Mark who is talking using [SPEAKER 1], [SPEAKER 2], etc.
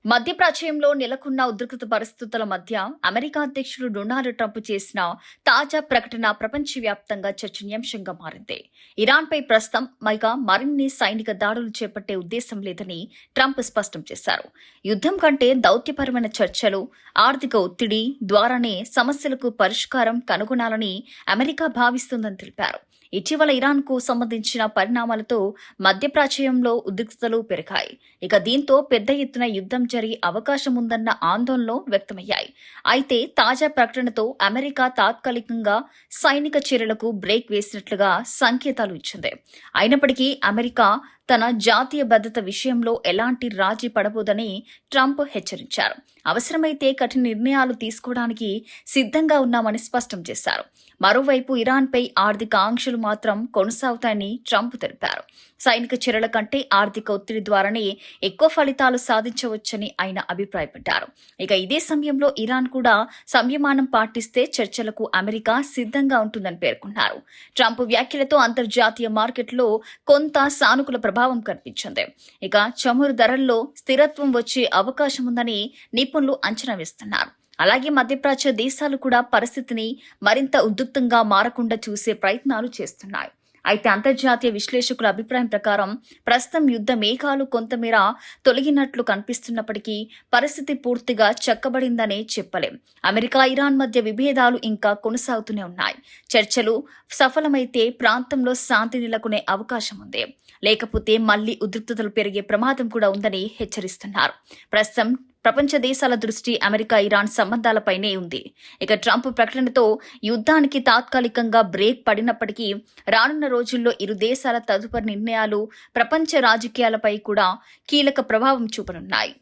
[SPEAKER 1] మధ్యప్రాచ్యంలో నెలకొన్న ఉద్రిక్త పరిస్థితుల మధ్య అమెరికా అధ్యక్షుడు డొనాల్డ్ ట్రంప్ చేసిన తాజా ప్రకటన ప్రపంచవ్యాప్తంగా చర్చనీయాంశంగా మారింది. ఇరాన్పై ప్రస్తుతం మరిన్ని సైనిక దాడులు చేపట్టే ఉద్దేశం లేదని ట్రంప్ స్పష్టం చేశారు. యుద్ధం కంటే దౌత్యపరమైన చర్చలు, ఆర్థిక ఒత్తిడి ద్వారానే సమస్యలకు పరిష్కారం కనుగొనాలని అమెరికా భావిస్తుందని తెలిపారు. ఇటీవల ఇరాన్కు సంబంధించిన పరిణామాలతో మధ్యప్రాచ్యంలో ఉద్రిక్తతలు పెరిగాయి. దీంతో పెద్ద ఎత్తున యుద్ధం జరిగే అవకాశం ఉందన్న ఆందోళనలు వ్యక్తమయ్యాయి. అయితే తాజా ప్రకటనతో అమెరికా తాత్కాలికంగా సైనిక చర్యలకు బ్రేక్ వేసినట్లుగా సంకేతాలు ఇచ్చింది. అయినప్పటికీ అమెరికా తన జాతీయ భద్రత విషయంలో ఎలాంటి రాజీ పడబోదని ట్రంప్ హెచ్చరించారు. అవసరమైతే కఠిన నిర్ణయాలు తీసుకోవడానికి సిద్ధంగా ఉన్నామని స్పష్టం చేశారు. మరోవైపు ఇరాన్పై ఆర్థిక ఆంక్షలు మాత్రం కొనసాగుతాయని ట్రంప్ తెలిపారు. సైనిక చర్యల కంటే ఆర్థిక ఒత్తిడి ద్వారానే ఎక్కువ ఫలితాలు సాధించవచ్చని ఆయన అభిప్రాయపడ్డారు. ఇదే సమయంలో ఇరాన్ కూడా సంయమనం పాటిస్తే చర్చలకు అమెరికా సిద్ధంగా ఉంటుందని పేర్కొన్నారు. ట్రంప్ వ్యాఖ్యలతో అంతర్జాతీయ మార్కెట్లో కొంత సానుకూల ప్రభావం కనిపించింది. చమురు ధరల్లో స్థిరత్వం వచ్చే అవకాశం ఉందని నిపుణులు అంచనా వేస్తున్నారు. అలాగే మధ్యప్రాచ్య దేశాలు కూడా పరిస్థితిని మరింత ఉద్రిక్తంగా మారకుండా చూసే ప్రయత్నాలు చేస్తున్నాయి. అయితే అంతర్జాతీయ విశ్లేషకుల అభిప్రాయం ప్రకారం ప్రస్తుతం యుద్ధ మేఘాలు కొంతమేర తొలగినట్లు కనిపిస్తున్నప్పటికీ పరిస్థితి పూర్తిగా చక్కబడిందనే చెప్పలేం. అమెరికా ఇరాన్ మధ్య విభేదాలు ఇంకా కొనసాగుతూనే ఉన్నాయి. చర్చలు సఫలమైతే ప్రాంతంలో శాంతి నెలకొనే అవకాశం ఉంది. లేకపోతే మళ్లీ ఉద్రిక్తతలు పెరిగే ప్రమాదం కూడా ఉందని హెచ్చరిస్తున్నారు. ప్రస్తుతం ప్రపంచ దేశాల దృష్టి అమెరికా ఇరాన్ సంబంధాలపైనే ఉంది. ట్రంప్ ప్రకటనతో యుద్ధానికి తాత్కాలికంగా బ్రేక్ పడినప్పటికీ రానున్న రోజుల్లో ఇరు దేశాల తదుపరి నిర్ణయాలు ప్రపంచ రాజకీయాలపై కూడా కీలక ప్రభావం చూపనున్నాయి.